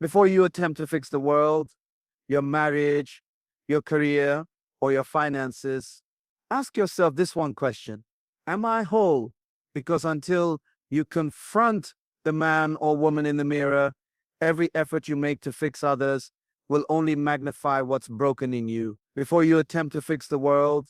Before you attempt to fix the world, your marriage, your career, or your finances, ask yourself this one question. Am I whole? Because until you confront the man or woman in the mirror, every effort you make to fix others will only magnify what's broken in you. Before you attempt to fix the world,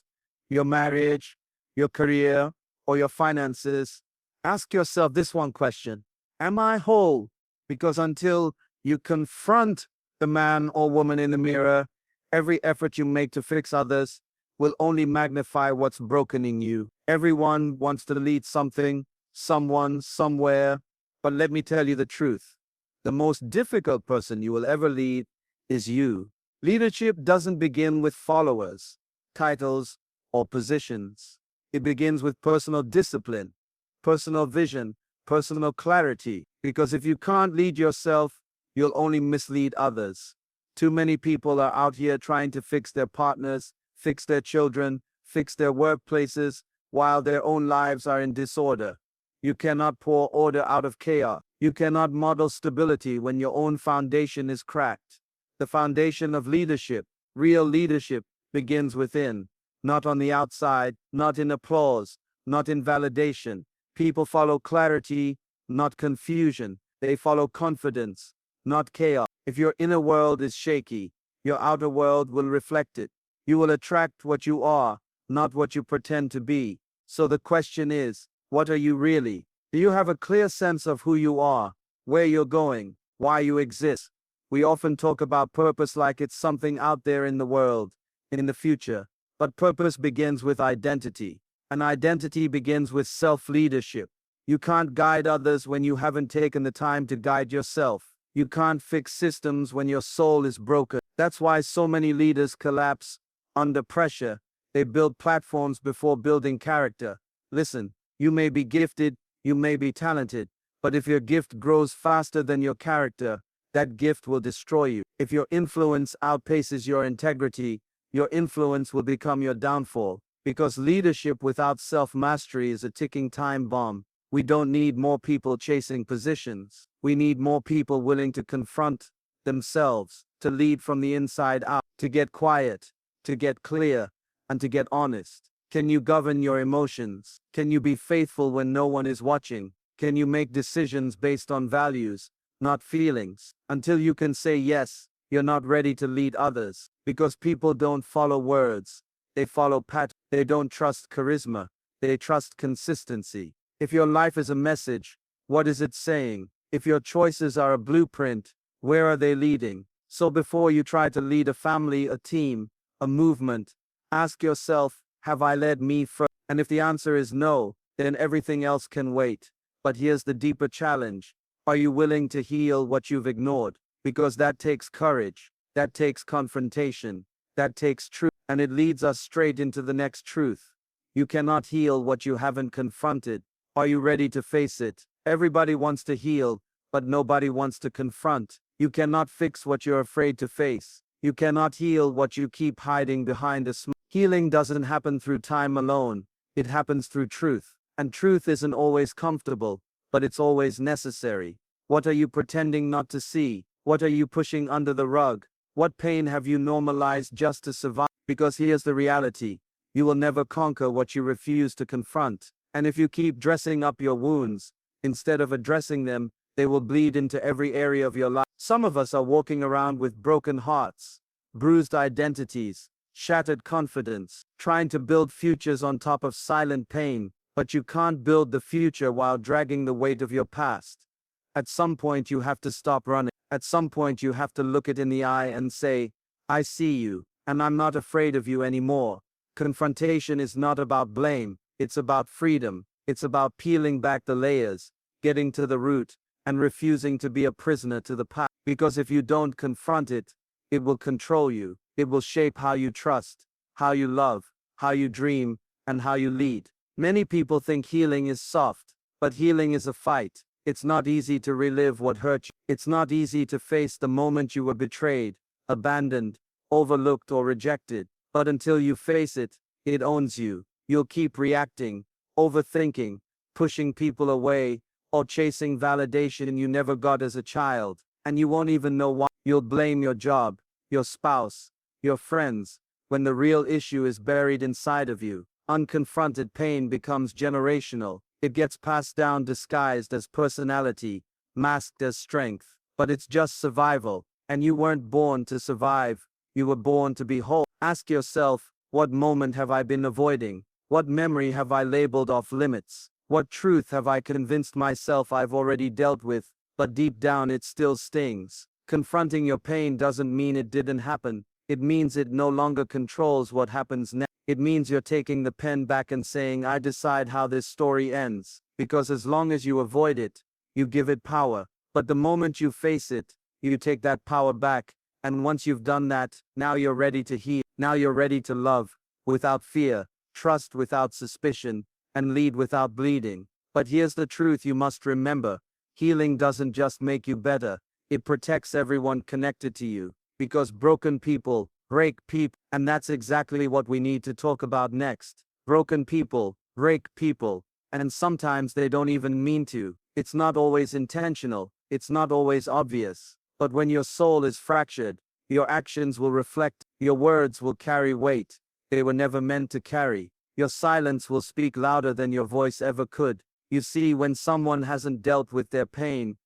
your marriage, your career, or your finances, ask yourself this one question. Am I whole? Because until you confront the man or woman in the mirror, every effort you make to fix others will only magnify what's broken in you. Everyone wants to lead something, someone, somewhere, but let me tell you the truth. The most difficult person you will ever lead is you. Leadership doesn't begin with followers, titles, or positions. It begins with personal discipline, personal vision, personal clarity. Because if you can't lead yourself, you'll only mislead others. Too many people are out here trying to fix their partners, fix their children, fix their workplaces, while their own lives are in disorder. You cannot pour order out of chaos. You cannot model stability when your own foundation is cracked. The foundation of leadership, real leadership, begins within, not on the outside, not in applause, not in validation. People follow clarity, not confusion. They follow confidence, not chaos. If your inner world is shaky, your outer world will reflect it. You will attract what you are, not what you pretend to be. So the question is, what are you really? Do you have a clear sense of who you are, where you're going, why you exist? We often talk about purpose like it's something out there in the world, in the future. But purpose begins with identity. And identity begins with self-leadership. You can't guide others when you haven't taken the time to guide yourself. You can't fix systems when your soul is broken. That's why so many leaders collapse under pressure. They build platforms before building character. Listen, you may be gifted, you may be talented, but if your gift grows faster than your character, that gift will destroy you. If your influence outpaces your integrity, your influence will become your downfall. Because leadership without self-mastery is a ticking time bomb. We don't need more people chasing positions. We need more people willing to confront themselves, to lead from the inside out, to get quiet, to get clear, and to get honest. Can you govern your emotions? Can you be faithful when no one is watching? Can you make decisions based on values, not feelings? Until you can say yes, you're not ready to lead others. Because people don't follow words. They follow patterns. They don't trust charisma. They trust consistency. If your life is a message, what is it saying? If your choices are a blueprint, where are they leading? So before you try to lead a family, a team, a movement, ask yourself, have I led me first? And if the answer is no, then everything else can wait. But here's the deeper challenge. Are you willing to heal what you've ignored? Because that takes courage. That takes confrontation. That takes truth. And it leads us straight into the next truth. You cannot heal what you haven't confronted. Are you ready to face it? Everybody wants to heal, but nobody wants to confront. You cannot fix what you're afraid to face. You cannot heal what you keep hiding behind a smile. Healing doesn't happen through time alone. It happens through truth. And truth isn't always comfortable, but it's always necessary. What are you pretending not to see? What are you pushing under the rug? What pain have you normalized just to survive? Because here's the reality. You will never conquer what you refuse to confront. And if you keep dressing up your wounds, instead of addressing them, they will bleed into every area of your life. Some of us are walking around with broken hearts, bruised identities, shattered confidence, trying to build futures on top of silent pain. But you can't build the future while dragging the weight of your past. At some point you have to stop running. At some point you have to look it in the eye and say, I see you, and I'm not afraid of you anymore. Confrontation is not about blame, it's about freedom. It's about peeling back the layers, getting to the root, and refusing to be a prisoner to the past. Because if you don't confront it, it will control you. It will shape how you trust, how you love, how you dream, and how you lead. Many people think healing is soft, but healing is a fight. It's not easy to relive what hurt you. It's not easy to face the moment you were betrayed, abandoned, overlooked, or rejected. But until you face it, it owns you. You'll keep reacting, overthinking, pushing people away, or chasing validation you never got as a child. and you won't even know why. You'll blame your job, your spouse, your friends, when the real issue is buried inside of you. Unconfronted pain becomes generational. It gets passed down disguised as personality, masked as strength. But it's just survival, and you weren't born to survive. You were born to be whole. Ask yourself, what moment have I been avoiding? What memory have I labeled off limits? What truth have I convinced myself I've already dealt with, but deep down it still stings? Confronting your pain doesn't mean it didn't happen. It means it no longer controls what happens next. It means you're taking the pen back and saying, I decide how this story ends. Because as long as you avoid it, you give it power. But the moment you face it, you take that power back. And once you've done that, now you're ready to heal. Now you're ready to love without fear, trust without suspicion, and lead without bleeding. But here's the truth you must remember. Healing doesn't just make you better. It protects everyone connected to you. Because broken people break people. And that's exactly what we need to talk about next. Broken people break people. And sometimes they don't even mean to. It's not always intentional. It's not always obvious. But when your soul is fractured, your actions will reflect. Your words will carry weight they were never meant to carry. Your silence will speak louder than your voice ever could. You see, when someone hasn't dealt with their pain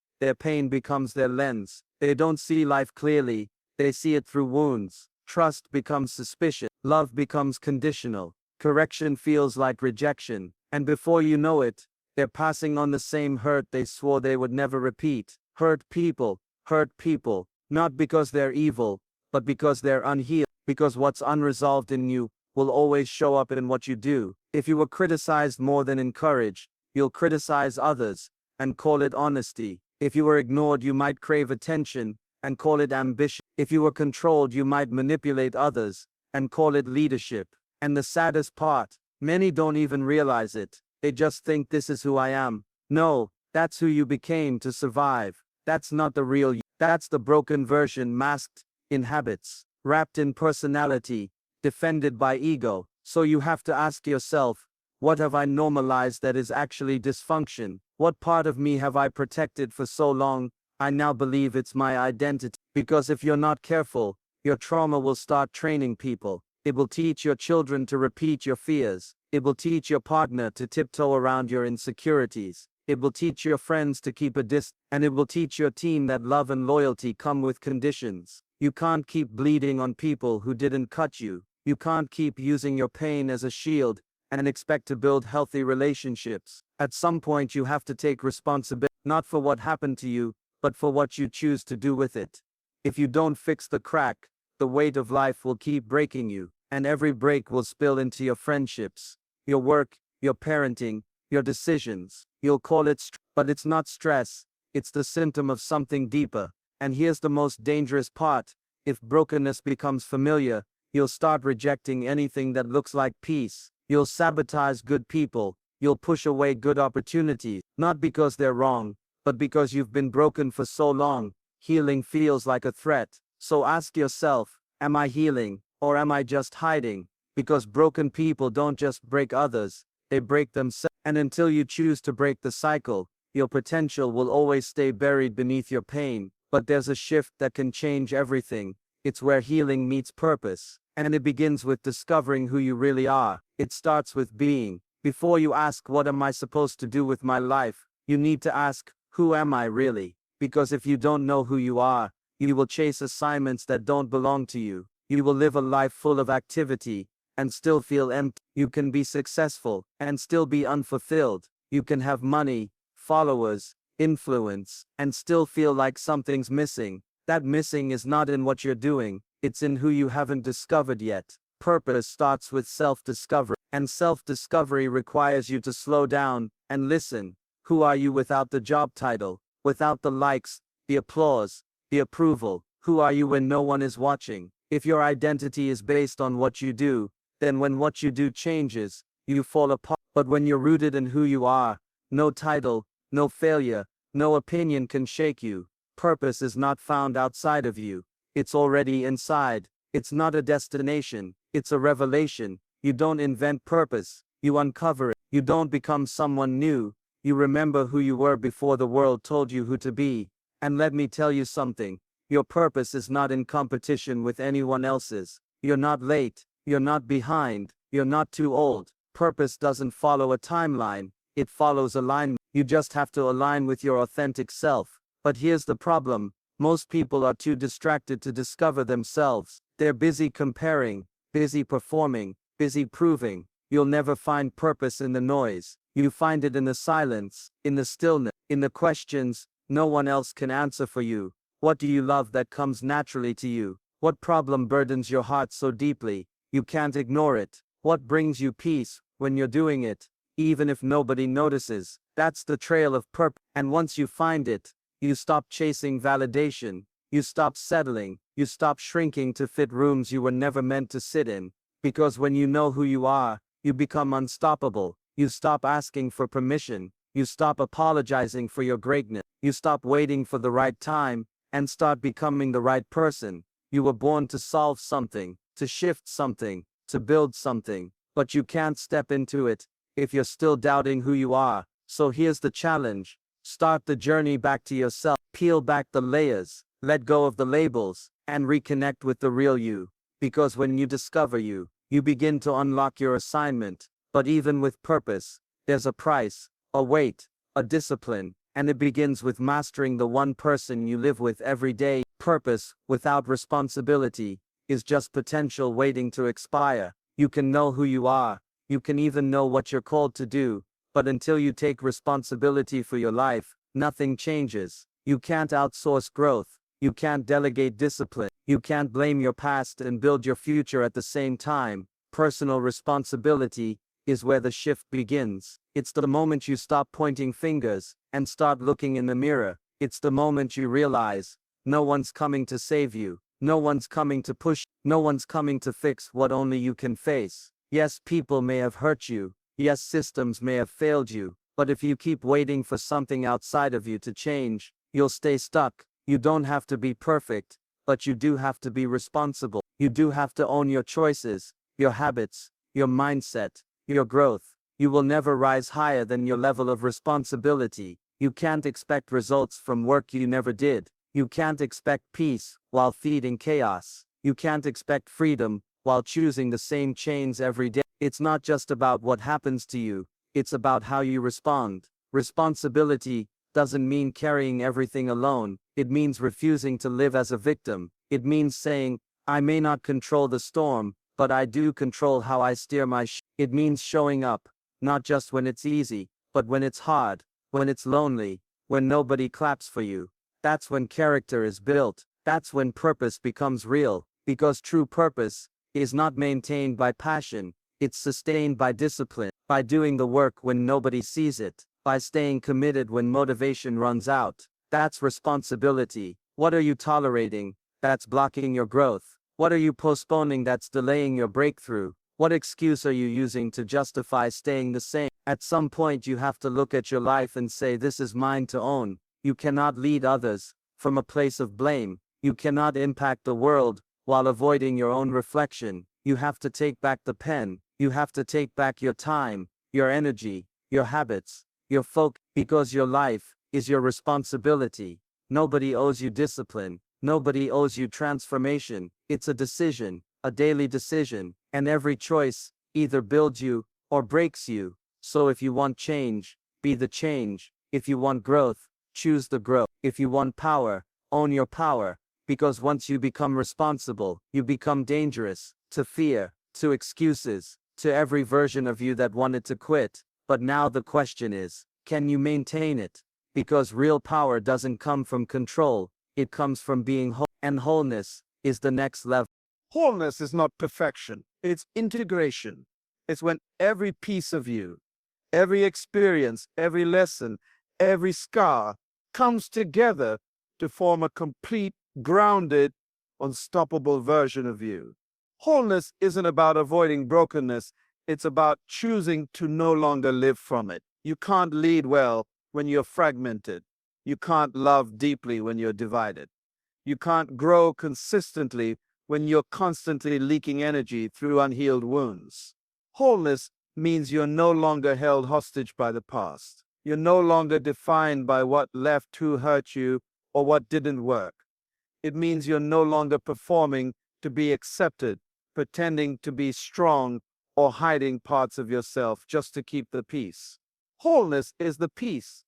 becomes their lens. They don't see life clearly. They see it through wounds. Trust becomes suspicion. Love becomes conditional. Correction feels like rejection. And before you know it, they're passing on the same hurt they swore they would never repeat. Hurt people, not because they're evil, but because they're unhealed. Because what's unresolved in you will always show up in what you do. If you were criticized more than encouraged, you'll criticize others and call it honesty. If you were ignored, you might crave attention and call it ambition. If you were controlled, you might manipulate others and call it leadership. And the saddest part, many don't even realize it. They just think this is who I am. No, that's who you became to survive. That's not the real you. That's the broken version masked in habits, wrapped in personality, defended by ego. So you have to ask yourself, what have I normalized that is actually dysfunction? What part of me have I protected for so long? I now believe it's my identity. Because if you're not careful, your trauma will start training people. It will teach your children to repeat your fears. It will teach your partner to tiptoe around your insecurities. It will teach your friends to keep a distance. And it will teach your team that love and loyalty come with conditions. You can't keep bleeding on people who didn't cut you. You can't keep using your pain as a shield and expect to build healthy relationships. At some point you have to take responsibility, not for what happened to you, but for what you choose to do with it. If you don't fix the crack, the weight of life will keep breaking you, and every break will spill into your friendships, your work, your parenting, your decisions. You'll call it but it's not stress, it's the symptom of something deeper. And here's the most dangerous part. If brokenness becomes familiar, you'll start rejecting anything that looks like peace. You'll sabotage good people. You'll push away good opportunities, not because they're wrong, but because you've been broken for so long. Healing feels like a threat. So ask yourself, am I healing, or am I just hiding? Because broken people don't just break others, they break themselves. And until you choose to break the cycle, your potential will always stay buried beneath your pain. But there's a shift that can change everything. It's where healing meets purpose. And it begins with discovering who you really are. It starts with being. Before you ask, what am I supposed to do with my life? You need to ask, who am I really? Because if you don't know who you are, you will chase assignments that don't belong to you. You will live a life full of activity and still feel empty. You can be successful and still be unfulfilled. You can have money, followers, influence, and still feel like something's missing. That missing is not in what you're doing, it's in who you haven't discovered yet. Purpose starts with self-discovery, and self-discovery requires you to slow down and listen. Who are you without the job title, without the likes, the applause, the approval? Who are you when no one is watching? If your identity is based on what you do, then when what you do changes, you fall apart. But when you're rooted in who you are, no title, no failure, no opinion can shake you. Purpose is not found outside of you. It's already inside. It's not a destination. It's a revelation. You don't invent purpose. You uncover it. You don't become someone new. You remember who you were before the world told you who to be. And let me tell you something. Your purpose is not in competition with anyone else's. You're not late. You're not behind. You're not too old. Purpose doesn't follow a timeline. It follows alignment. You just have to align with your authentic self. But here's the problem. Most people are too distracted to discover themselves. They're busy comparing, busy performing, busy proving. You'll never find purpose in the noise. You find it in the silence, in the stillness, in the questions no one else can answer for you. What do you love that comes naturally to you? What problem burdens your heart so deeply you can't ignore it? What brings you peace when you're doing it, even if nobody notices? That's the trail of purpose. And once you find it, you stop chasing validation. You stop settling. You stop shrinking to fit rooms you were never meant to sit in. Because when you know who you are, you become unstoppable. You stop asking for permission. You stop apologizing for your greatness. You stop waiting for the right time and start becoming the right person. You were born to solve something, to shift something, to build something, but you can't step into it if you're still doubting who you are. So here's the challenge. Start the journey back to yourself. Peel back the layers, let go of the labels, and reconnect with the real you. Because when you discover you, you begin to unlock your assignment. But even with purpose, there's a price, a weight, a discipline, and it begins with mastering the one person you live with every day. Purpose, without responsibility, is just potential waiting to expire. You can know who you are, you can even know what you're called to do, but until you take responsibility for your life, nothing changes. You can't outsource growth, you can't delegate discipline, you can't blame your past and build your future at the same time. Personal responsibility is where the shift begins. It's the moment you stop pointing fingers and start looking in the mirror. It's the moment you realize no one's coming to save you. No one's coming to push. No one's coming to fix what only you can face. Yes, people may have hurt you. Yes, systems may have failed you. But if you keep waiting for something outside of you to change, you'll stay stuck. You don't have to be perfect, but you do have to be responsible. You do have to own your choices, your habits, your mindset, your growth. You will never rise higher than your level of responsibility. You can't expect results from work you never did. You can't expect peace while feeding chaos. You can't expect freedom while choosing the same chains every day. It's not just about what happens to you, it's about how you respond. Responsibility doesn't mean carrying everything alone. It means refusing to live as a victim. It means saying, I may not control the storm, but I do control how I steer my ship. It means showing up, not just when it's easy, but when it's hard, when it's lonely, when nobody claps for you. That's when character is built. That's when purpose becomes real, because true purpose is not maintained by passion, it's sustained by discipline, by doing the work when nobody sees it, by staying committed when motivation runs out. That's responsibility. What are you tolerating that's blocking your growth? What are you postponing that's delaying your breakthrough? What excuse are you using to justify staying the same? At some point you have to look at your life and say, this is mine to own. You cannot lead others from a place of blame. You cannot impact the world while avoiding your own reflection. You have to take back the pen. You have to take back your time, your energy, your habits, your focus, because your life is your responsibility. Nobody owes you discipline. Nobody owes you transformation. It's a decision, a daily decision, and every choice either builds you or breaks you. So if you want change, be the change. If you want growth, choose the growth. If you want power, own your power. Because once you become responsible, you become dangerous to fear, to excuses, to every version of you that wanted to quit. But now the question is, can you maintain it? Because real power doesn't come from control, it comes from being whole. And wholeness is the next level. Wholeness is not perfection, it's integration. It's when every piece of you, every experience, every lesson, every scar comes together to form a complete, grounded, unstoppable version of you. Wholeness isn't about avoiding brokenness, it's about choosing to no longer live from it. You can't lead well when you're fragmented. You can't love deeply when you're divided. You can't grow consistently when you're constantly leaking energy through unhealed wounds. Wholeness means you're no longer held hostage by the past. You're no longer defined by what left, who hurt you, or what didn't work. It means you're no longer performing to be accepted, pretending to be strong, or hiding parts of yourself just to keep the peace. Wholeness is the peace.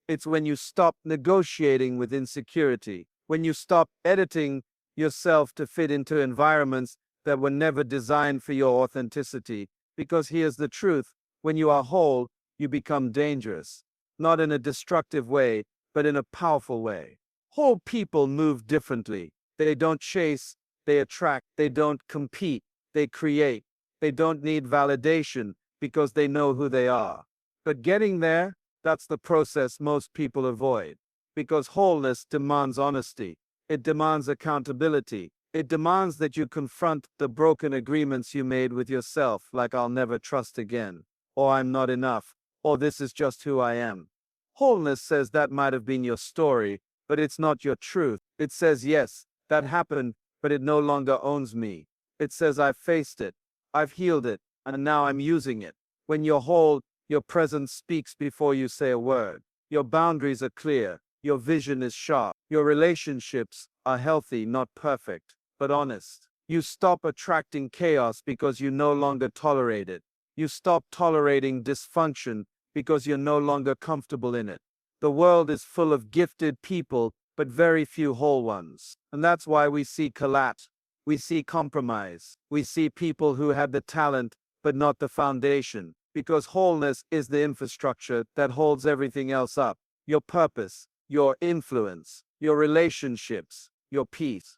It's when you stop negotiating with insecurity, when you stop editing yourself to fit into environments that were never designed for your authenticity. Because here's the truth, when you are whole, you become dangerous. Not in a destructive way, but in a powerful way. Whole people move differently. They don't chase, they attract, they don't compete, they create. They don't need validation because they know who they are. But getting there, that's the process most people avoid. Because wholeness demands honesty. It demands accountability. It demands that you confront the broken agreements you made with yourself, like I'll never trust again, or I'm not enough, or this is just who I am. Wholeness says that might have been your story, but it's not your truth. It says, yes, that happened, but it no longer owns me. It says I've faced it, I've healed it, and now I'm using it. When you're whole, your presence speaks before you say a word. Your boundaries are clear. Your vision is sharp. Your relationships are healthy, not perfect, but honest. You stop attracting chaos because you no longer tolerate it. You stop tolerating dysfunction because you're no longer comfortable in it. The world is full of gifted people, but very few whole ones. And that's why we see collapse. We see compromise. We see people who had the talent, but not the foundation. Because wholeness is the infrastructure that holds everything else up. Your purpose, your influence, your relationships, your peace.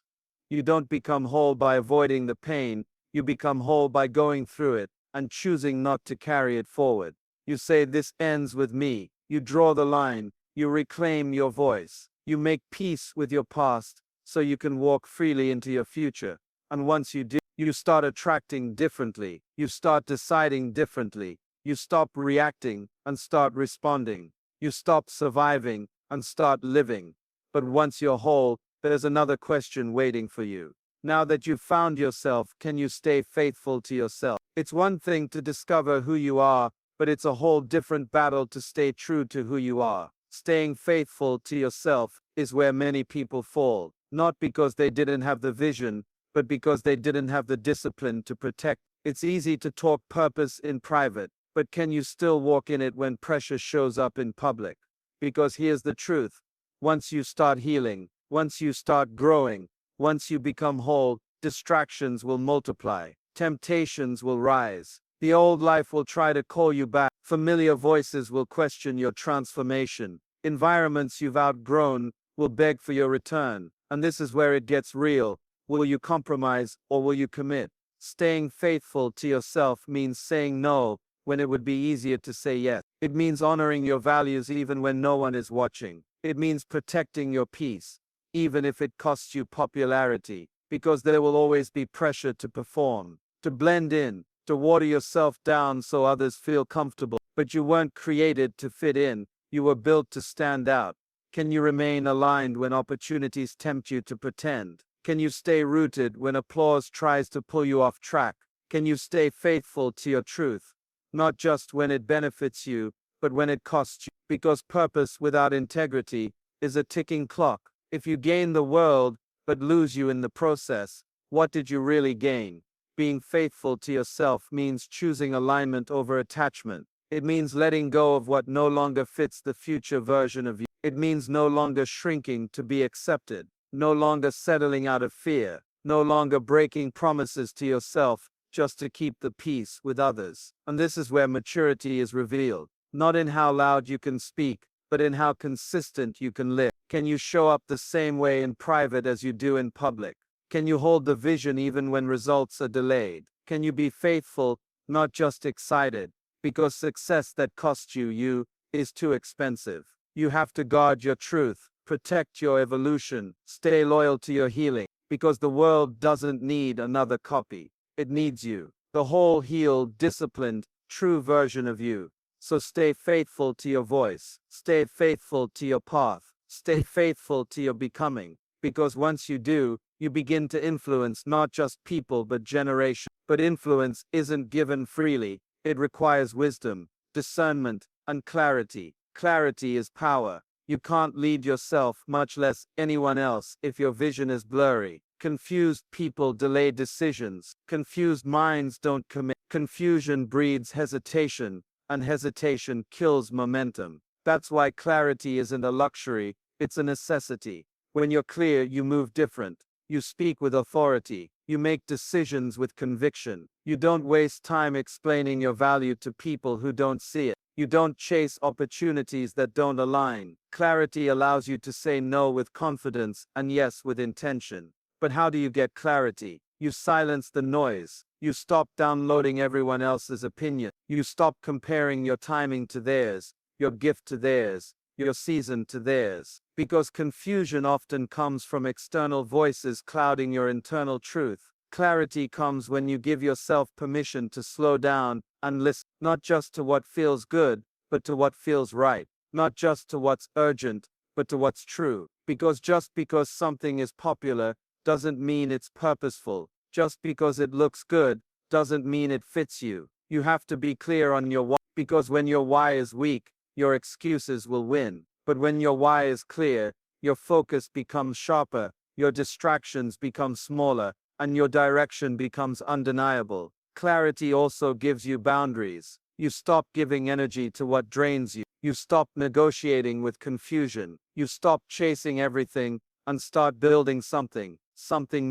You don't become whole by avoiding the pain. You become whole by going through it and choosing not to carry it forward. You say, this ends with me. You draw the line. You reclaim your voice. You make peace with your past so you can walk freely into your future. And once you do, you start attracting differently. You start deciding differently. You stop reacting and start responding. You stop surviving and start living. But once you're whole, there's another question waiting for you. Now that you've found yourself, can you stay faithful to yourself? It's one thing to discover who you are, but it's a whole different battle to stay true to who you are. Staying faithful to yourself is where many people fall, not because they didn't have the vision, but because they didn't have the discipline to protect. It's easy to talk purpose in private, but can you still walk in it when pressure shows up in public? Because here's the truth. Once you start healing, once you start growing, once you become whole, distractions will multiply. Temptations will rise. The old life will try to call you back. Familiar voices will question your transformation. Environments you've outgrown will beg for your return. And this is where it gets real. Will you compromise or will you commit? Staying faithful to yourself means saying no when it would be easier to say yes. It means honoring your values even when no one is watching. It means protecting your peace, even if it costs you popularity, because there will always be pressure to perform, to blend in, to water yourself down so others feel comfortable. But you weren't created to fit in. You were built to stand out. Can you remain aligned when opportunities tempt you to pretend? Can you stay rooted when applause tries to pull you off track? Can you stay faithful to your truth? Not just when it benefits you, but when it costs you. Because purpose without integrity is a ticking clock. If you gain the world, but lose you in the process, what did you really gain? Being faithful to yourself means choosing alignment over attachment. It means letting go of what no longer fits the future version of you. It means no longer shrinking to be accepted, no longer settling out of fear, no longer breaking promises to yourself just to keep the peace with others. And this is where maturity is revealed, not in how loud you can speak, but in how consistent you can live. Can you show up the same way in private as you do in public? Can you hold the vision even when results are delayed? Can you be faithful, not just excited? Because success that costs you is too expensive. You have to guard your truth, protect your evolution, stay loyal to your healing, because the world doesn't need another copy. It needs you, the whole healed, disciplined, true version of you. So stay faithful to your voice, stay faithful to your path, stay faithful to your becoming, because once you do, you begin to influence not just people but generations. But influence isn't given freely. It requires wisdom, discernment, and clarity. Clarity is power. You can't lead yourself, much less anyone else, if your vision is blurry. Confused people delay decisions. Confused minds don't commit. Confusion breeds hesitation, and hesitation kills momentum. That's why clarity isn't a luxury, it's a necessity. When you're clear, you move different. You speak with authority. You make decisions with conviction. You don't waste time explaining your value to people who don't see it. You don't chase opportunities that don't align. Clarity allows you to say no with confidence and yes with intention. But how do you get clarity? You silence the noise. You stop downloading everyone else's opinion. You stop comparing your timing to theirs, your gift to theirs, your season to theirs. Because confusion often comes from external voices clouding your internal truth. Clarity comes when you give yourself permission to slow down and listen, not just to what feels good, but to what feels right. Not just to what's urgent, but to what's true. Because just because something is popular doesn't mean it's purposeful. Just because it looks good doesn't mean it fits you. You have to be clear on your why, because when your why is weak, your excuses will win. But when your why is clear, your focus becomes sharper, your distractions become smaller, and your direction becomes undeniable. Clarity also gives you boundaries. You stop giving energy to what drains you. You stop negotiating with confusion. You stop chasing everything and start building something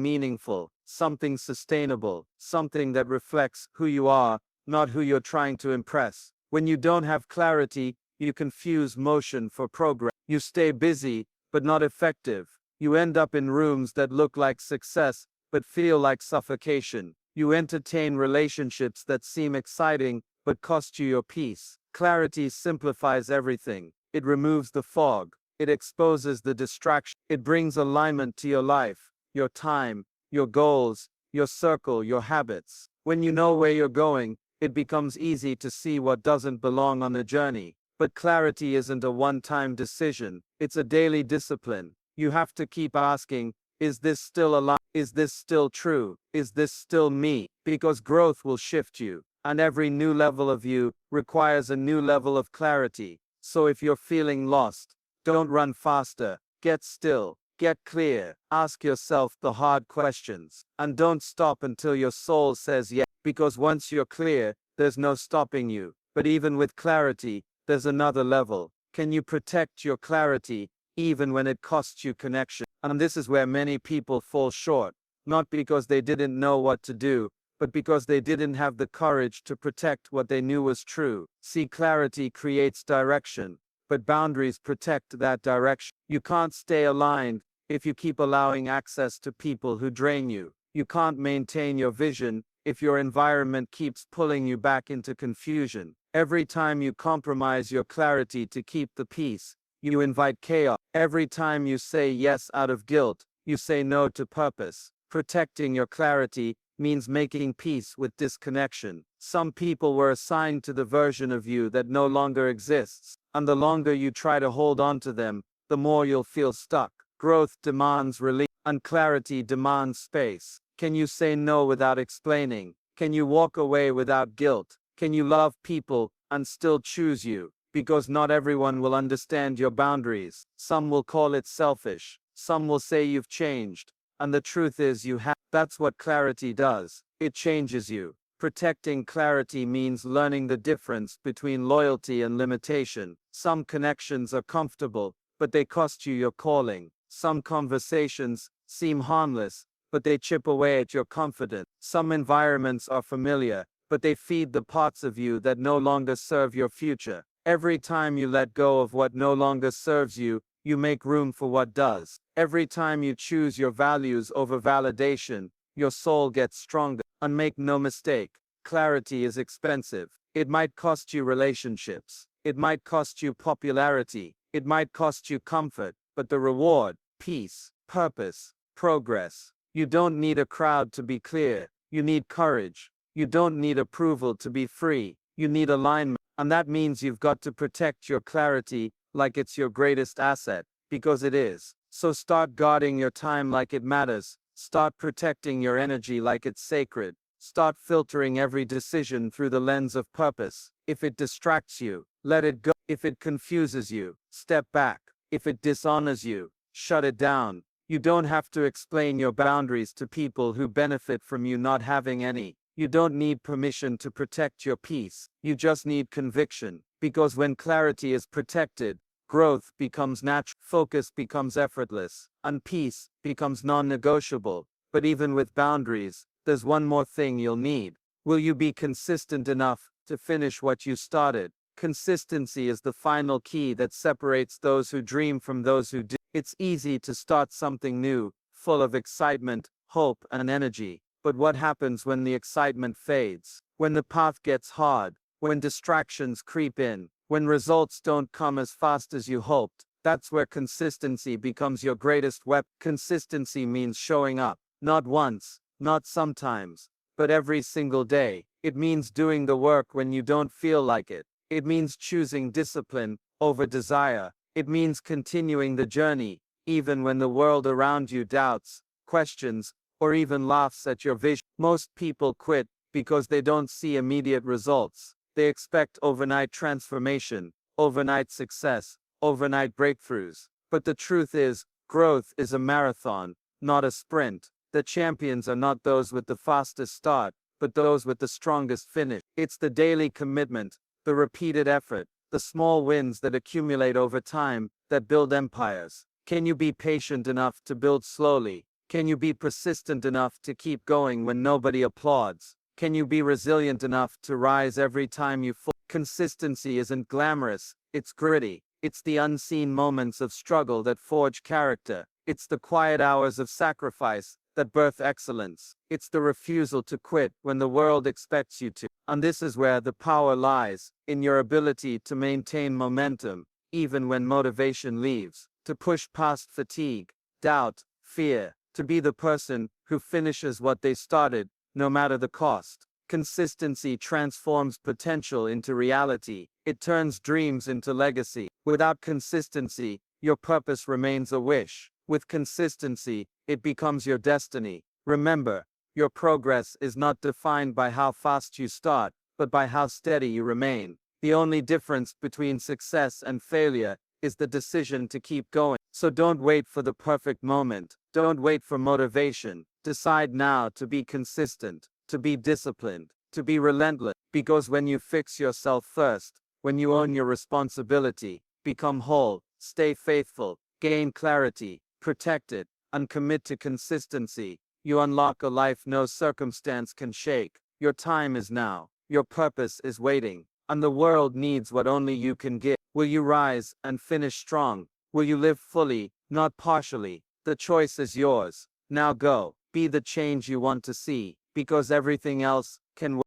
meaningful, something sustainable, something that reflects who you are, not who you're trying to impress. When you don't have clarity, you confuse motion for progress. You stay busy, but not effective. You end up in rooms that look like success, but feel like suffocation. You entertain relationships that seem exciting, but cost you your peace. Clarity simplifies everything. It removes the fog. It exposes the distraction. It brings alignment to your life, your time, your goals, your circle, your habits. When you know where you're going, it becomes easy to see what doesn't belong on the journey. But clarity isn't a one-time decision. It's a daily discipline. You have to keep asking, is this still alive? Is this still true? Is this still me? Because growth will shift you, and every new level of you requires a new level of clarity. So if you're feeling lost, don't run faster. Get still. Get clear. Ask yourself the hard questions. And don't stop until your soul says yes. Because once you're clear, there's no stopping you. But even with clarity, there's another level. Can you protect your clarity even when it costs you connection? And this is where many people fall short, not because they didn't know what to do, but because they didn't have the courage to protect what they knew was true. See, clarity creates direction, but boundaries protect that direction. You can't stay aligned if you keep allowing access to people who drain you. You can't maintain your vision if your environment keeps pulling you back into confusion. Every time you compromise your clarity to keep the peace, you invite chaos. Every time you say yes out of guilt, you say no to purpose. Protecting your clarity means making peace with disconnection. Some people were assigned to the version of you that no longer exists, and the longer you try to hold on to them, the more you'll feel stuck. Growth demands release, and clarity demands space. Can you say no without explaining? Can you walk away without guilt? Can you love people and still choose you? Because not everyone will understand your boundaries. Some will call it selfish. Some will say you've changed. And the truth is you have. That's what clarity does. It changes you. Protecting clarity means learning the difference between loyalty and limitation. Some connections are comfortable, but they cost you your calling. Some conversations seem harmless, but they chip away at your confidence. Some environments are familiar, but they feed the parts of you that no longer serve your future. Every time you let go of what no longer serves you, you make room for what does. Every time you choose your values over validation, your soul gets stronger. And make no mistake, clarity is expensive. It might cost you relationships. It might cost you popularity. It might cost you comfort. But the reward, peace, purpose, progress. You don't need a crowd to be clear. You need courage. You don't need approval to be free. You need alignment. And that means you've got to protect your clarity like it's your greatest asset, because it is. So start guarding your time like it matters. Start protecting your energy like it's sacred. Start filtering every decision through the lens of purpose. If it distracts you, let it go. If it confuses you, step back. If it dishonors you, shut it down. You don't have to explain your boundaries to people who benefit from you not having any. You don't need permission to protect your peace. You just need conviction. Because when clarity is protected, growth becomes natural, focus becomes effortless, and peace becomes non-negotiable. But even with boundaries, there's one more thing you'll need. Will you be consistent enough to finish what you started? Consistency is the final key that separates those who dream from those who do. It's easy to start something new, full of excitement, hope, and energy. But what happens when the excitement fades? When the path gets hard? When distractions creep in? When results don't come as fast as you hoped? That's where consistency becomes your greatest weapon. Consistency means showing up, not once, not sometimes, but every single day. It means doing the work when you don't feel like it. It means choosing discipline over desire. It means continuing the journey, even when the world around you doubts, questions, or even laughs at your vision. Most people quit because they don't see immediate results. They expect overnight transformation, overnight success, overnight breakthroughs. But the truth is, growth is a marathon, not a sprint. The champions are not those with the fastest start, but those with the strongest finish. It's the daily commitment, the repeated effort, the small wins that accumulate over time, that build empires. Can you be patient enough to build slowly? Can you be persistent enough to keep going when nobody applauds? Can you be resilient enough to rise every time you fall? Consistency isn't glamorous, it's gritty. It's the unseen moments of struggle that forge character. It's the quiet hours of sacrifice that birth excellence. It's the refusal to quit when the world expects you to. And this is where the power lies, in your ability to maintain momentum, even when motivation leaves, to push past fatigue, doubt, fear, to be the person who finishes what they started, no matter the cost. Consistency transforms potential into reality. It turns dreams into legacy. Without consistency, your purpose remains a wish. With consistency, it becomes your destiny. Remember, your progress is not defined by how fast you start, but by how steady you remain. The only difference between success and failure is the decision to keep going. So don't wait for the perfect moment. Don't wait for motivation. Decide now to be consistent, to be disciplined, to be relentless. Because when you fix yourself first, when you own your responsibility, become whole, stay faithful, gain clarity, protect it, and commit to consistency, you unlock a life no circumstance can shake. Your time is now. Your purpose is waiting. And the world needs what only you can give. Will you rise and finish strong? Will you live fully, not partially? The choice is yours. Now go. Be the change you want to see, because everything else can wait.